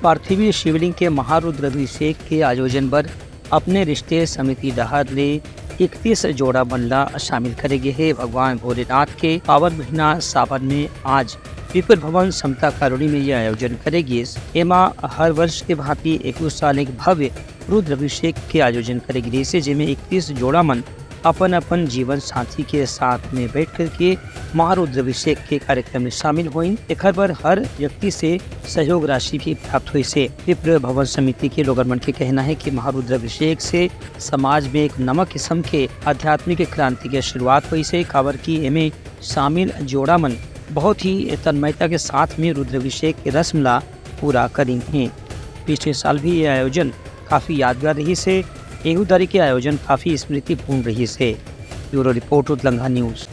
पार्थिवी शिवलिंग के महारुद्राभिषेक के आयोजन पर अपने रिश्ते समिति डहर ने 31 जोड़ा बल्ला शामिल करेंगे है। भगवान भोलेनाथ के पावन महीना सावन में आज पीपल भवन समता कॉलोनी में यह आयोजन करेगी। एमा हर वर्ष के भांति 21 साल एक भव्य रुद्राभिषेक के आयोजन करेगी, जैसे जिसमें 31 जोड़ा मन अपन जीवन साथी के साथ में बैठ कर के महारुद्राभिषेक के कार्यक्रम में शामिल हुई। एक पर हर व्यक्ति से सहयोग राशि भी प्राप्त हुई से विप्र भवन समिति के लोगन के कहना है कि महारुद्राभिषेक से समाज में एक नमक किस्म के आध्यात्मिक क्रांति की शुरुआत हुई से। कावर की एमे शामिल जोड़ा मन बहुत ही तन्मयता के साथ में रुद्राभिषेक की रस्म ला पूरा करी है। पिछले साल भी यह आयोजन काफी यादगार रही से। एहुदारी के आयोजन काफी स्मृतिपूर्ण रही से। ब्यूरो रिपोर्ट उदलंघा न्यूज।